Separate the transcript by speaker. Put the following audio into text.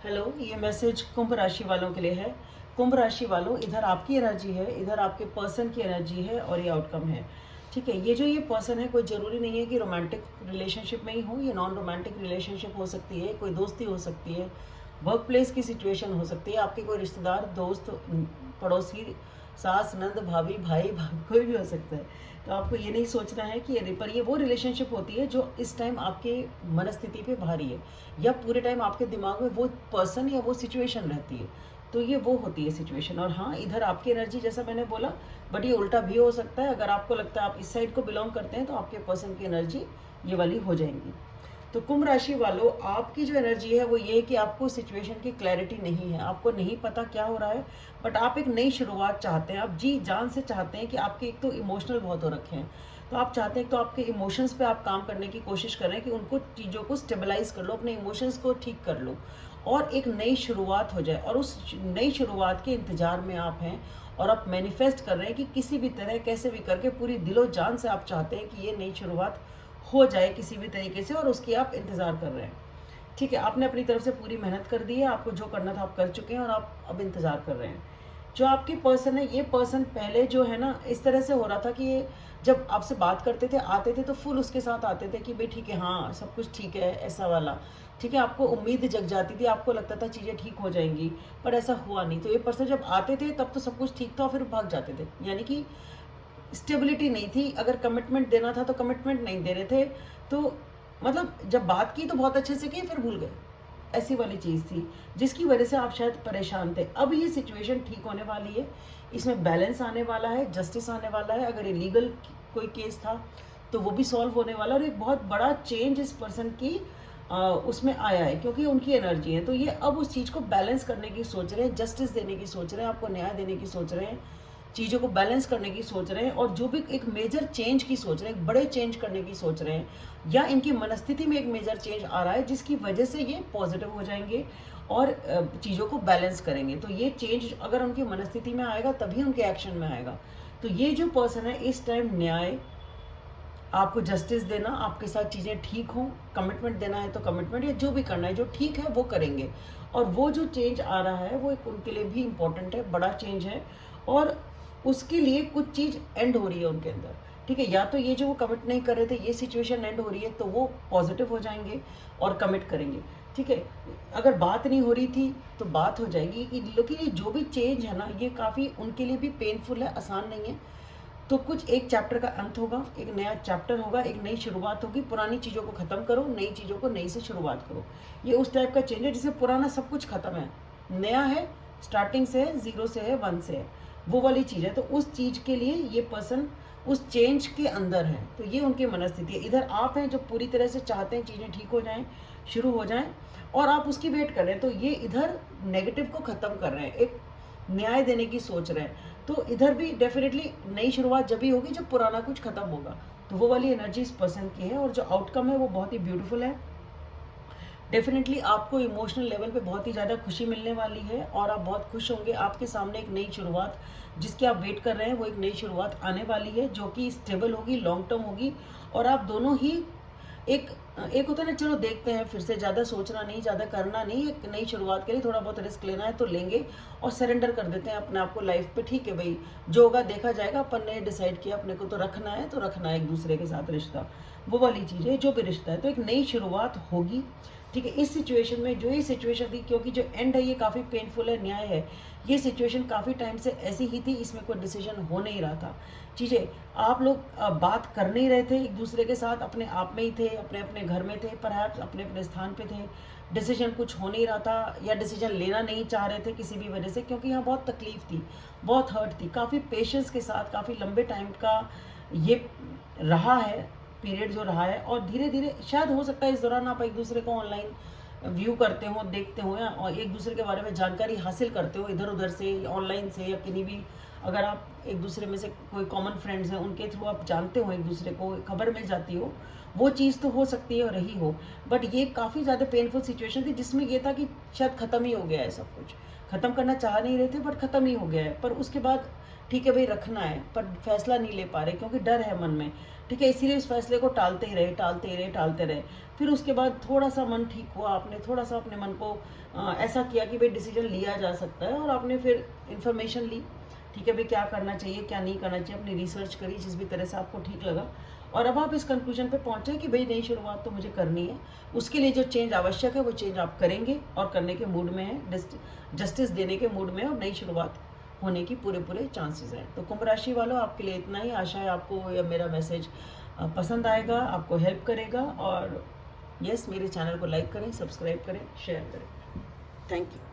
Speaker 1: Hello, ये message कुंभ राशि वालों के लिए है। कुंभ राशि वालों, इधर आपकी एनर्जी है, इधर आपके पर्सन की एनर्जी है और ये आउटकम है। ठीक है, ये जो ये पर्सन है, कोई ज़रूरी नहीं है कि रोमांटिक रिलेशनशिप में ही हो, ये नॉन रोमांटिक रिलेशनशिप हो सकती है, कोई दोस्ती हो सकती है, वर्क प्लेस की सिचुएशन हो सकती है, आपके कोई रिश्तेदार, दोस्त, पड़ोसी, सास, नंद, भाभी, भाई, कोई भी हो सकता है। तो आपको ये नहीं सोचना है कि पर ये वो रिलेशनशिप होती है जो इस टाइम आपके मनस्थिति पे भारी है, या पूरे टाइम आपके दिमाग में वो पर्सन या वो सिचुएशन रहती है। तो ये वो होती है सिचुएशन। और हाँ, इधर आपकी एनर्जी जैसा मैंने बोला, बट ये उल्टा भी हो सकता है। अगर आपको लगता है आप इस साइड को बिलोंग करते हैं तो आपके पर्सन की एनर्जी ये वाली हो जाएंगी। तो कुंभ राशि वालों, आपकी जो एनर्जी है वो ये है कि आपको सिचुएशन की क्लैरिटी नहीं है, आपको नहीं पता क्या हो रहा है, बट आप एक नई शुरुआत चाहते हैं। आप जी जान से चाहते हैं कि आपके एक तो इमोशनल बहुत हो रखे हैं, तो आप चाहते हैं तो आपके इमोशंस पे आप काम करने की कोशिश कर रहे हैं कि उनको चीज़ों को स्टेबलाइज कर लो, अपने इमोशंस को ठीक कर लो और एक नई शुरुआत हो जाए। और उस नई शुरुआत के इंतजार में आप हैं और आप मैनिफेस्ट कर रहे हैं कि किसी भी तरह कैसे भी करके पूरी दिलो जान से आप चाहते हैं कि ये नई शुरुआत हो जाए किसी भी तरीके से, और उसकी आप इंतज़ार कर रहे हैं। ठीक है, आपने अपनी तरफ से पूरी मेहनत कर दी है, आपको जो करना था आप कर चुके हैं और आप अब इंतज़ार कर रहे हैं। जो आपके पर्सन है, ये पर्सन पहले जो है ना, इस तरह से हो रहा था कि ये जब आपसे बात करते थे, आते थे तो फुल उसके साथ आते थे कि भाई ठीक है, हाँ सब कुछ ठीक है, ऐसा वाला। ठीक है, आपको उम्मीद जग जाती थी, आपको लगता था चीज़ें ठीक हो जाएंगी, पर ऐसा हुआ नहीं। तो ये पर्सन जब आते थे तब तो सब कुछ ठीक था और फिर भाग जाते थे, यानी कि स्टेबिलिटी नहीं थी। अगर कमिटमेंट देना था तो कमिटमेंट नहीं दे रहे थे। तो मतलब जब बात की तो बहुत अच्छे से की, फिर भूल गए, ऐसी वाली चीज़ थी जिसकी वजह से आप शायद परेशान थे। अब ये सिचुएशन ठीक होने वाली है, इसमें बैलेंस आने वाला है, जस्टिस आने वाला है। अगर ये लीगल कोई केस था तो वो भी सॉल्व होने वाला है, और एक बहुत बड़ा चेंज इस पर्सन की उसमें आया है, क्योंकि उनकी एनर्जी है। तो ये अब उस चीज़ को बैलेंस करने की सोच रहे हैं, जस्टिस देने की सोच रहे हैं, आपको न्याय देने की सोच रहे हैं, चीज़ों को बैलेंस करने की सोच रहे हैं, और जो भी एक मेजर चेंज की सोच रहे हैं, एक बड़े चेंज करने की सोच रहे हैं, या इनकी मनस्थिति में एक मेजर चेंज आ रहा है जिसकी वजह से ये पॉजिटिव हो जाएंगे और चीज़ों को बैलेंस करेंगे। तो ये चेंज अगर उनकी मनस्थिति में आएगा तभी उनके एक्शन में आएगा। तो ये जो पर्सन है, इस टाइम न्याय, आपको जस्टिस देना, आपके साथ चीज़ें ठीक हों, कमिटमेंट देना है तो कमिटमेंट, या जो भी करना है जो ठीक है वो करेंगे। और वो जो चेंज आ रहा है वो एक उनके लिए भी इम्पोर्टेंट है, बड़ा चेंज है, और उसके लिए कुछ चीज़ एंड हो रही है उनके अंदर। ठीक है, या तो ये जो वो कमिट नहीं कर रहे थे, ये सिचुएशन एंड हो रही है तो वो पॉजिटिव हो जाएंगे और कमिट करेंगे। ठीक है, अगर बात नहीं हो रही थी तो बात हो जाएगी कि, लेकिन ये जो भी चेंज है ना, ये काफ़ी उनके लिए भी पेनफुल है, आसान नहीं है। तो कुछ एक चैप्टर का अंत होगा, एक नया चैप्टर होगा, एक नई शुरुआत होगी। पुरानी चीज़ों को ख़त्म करो, नई चीज़ों को नई से शुरुआत करो। ये उस टाइप का चेंज है जिसमें पुराना सब कुछ ख़त्म है, नया है, स्टार्टिंग से है, ज़ीरो से है, वन से है, वो वाली चीज़ है। तो उस चीज़ के लिए ये पर्सन उस चेंज के अंदर है। तो ये उनकी मनस्थिति है। इधर आप हैं जो पूरी तरह से चाहते हैं चीज़ें ठीक हो जाएं, शुरू हो जाएं, और आप उसकी वेट कर रहे हैं। तो ये इधर नेगेटिव को ख़त्म कर रहे हैं, एक न्याय देने की सोच रहे हैं। तो इधर भी डेफिनेटली नई शुरुआत जब भी होगी जब पुराना कुछ खत्म होगा। तो वो वाली एनर्जी इस पर्सन की है, और जो आउटकम है वो बहुत ही ब्यूटीफुल है। डेफिनेटली आपको इमोशनल लेवल पे बहुत ही ज़्यादा खुशी मिलने वाली है, और आप बहुत खुश होंगे। आपके सामने एक नई शुरुआत जिसकी आप वेट कर रहे हैं, वो एक नई शुरुआत आने वाली है जो कि स्टेबल होगी, लॉन्ग टर्म होगी। और आप दोनों ही एक एक होता है ना, चलो देखते हैं, फिर से ज़्यादा सोचना नहीं, ज़्यादा करना नहीं, एक नई शुरुआत के लिए थोड़ा बहुत रिस्क लेना है तो लेंगे, और सरेंडर कर देते हैं अपने आप को लाइफ पे। ठीक है भाई, जो होगा देखा जाएगा, अपन ने डिसाइड किया अपने को तो रखना है तो रखना है एक दूसरे के साथ रिश्ता, वो वाली चीज़ है। जो भी रिश्ता है तो एक नई शुरुआत होगी। ठीक है, इस सिचुएशन में जो ये सिचुएशन थी, क्योंकि जो एंड है ये काफ़ी पेनफुल है, न्याय है, ये सिचुएशन काफ़ी टाइम से ऐसी ही थी, इसमें कोई डिसीजन हो नहीं रहा था। चीज़ें आप लोग बात कर नहीं रहे थे एक दूसरे के साथ, अपने आप में ही थे, अपने अपने घर में थे, परहैप्स अपने अपने स्थान पे थे। डिसीजन कुछ हो नहीं रहा था, या डिसीजन लेना नहीं चाह रहे थे किसी भी वजह से, क्योंकि यहाँ बहुत तकलीफ थी, बहुत हर्ट थी। काफ़ी पेशेंस के साथ काफ़ी लंबे टाइम का ये रहा है, पीरियड जो रहा है। और धीरे धीरे शायद हो सकता है इस दौरान आप एक दूसरे को ऑनलाइन व्यू करते हो, देखते हो, या और एक दूसरे के बारे में जानकारी हासिल करते हो इधर उधर से, ऑनलाइन से, या किन्हीं भी, अगर आप एक दूसरे में से कोई कॉमन फ्रेंड्स हैं उनके थ्रू आप जानते हो एक दूसरे को, खबर मिल जाती हो, वो चीज़ तो हो सकती है और रही हो। बट ये काफ़ी ज़्यादा पेनफुल सिचुएशन थी जिसमें ये था कि शायद ख़त्म ही हो गया है, सब कुछ ख़त्म करना चाह नहीं रहे थे बट ख़त्म ही हो गया है। पर उसके बाद ठीक है भाई रखना है, पर फैसला नहीं ले पा रहे क्योंकि डर है मन में, ठीक है, इसीलिए इस फैसले को टालते रहे। फिर उसके बाद थोड़ा सा मन ठीक हुआ, आपने थोड़ा सा अपने मन को ऐसा किया कि भाई डिसीजन लिया जा सकता है, और आपने फिर इन्फॉर्मेशन ली, ठीक है भाई क्या करना चाहिए क्या नहीं करना चाहिए, अपनी रिसर्च करी जिस भी तरह से आपको ठीक लगा, और अब आप इस कंक्लूजन पे पहुंचे कि भाई नई शुरुआत तो मुझे करनी है। उसके लिए जो चेंज आवश्यक है वो चेंज आप करेंगे और करने के मूड में है, जस्टिस देने के मूड में है, और नई शुरुआत होने की पूरे चांसेस हैं। तो कुंभ राशि वालों, आपके लिए इतना ही। आशा है आपको यह मेरा मैसेज पसंद आएगा, आपको हेल्प करेगा, और यस मेरे चैनल को लाइक करें, सब्सक्राइब करें, शेयर करें। Thank you.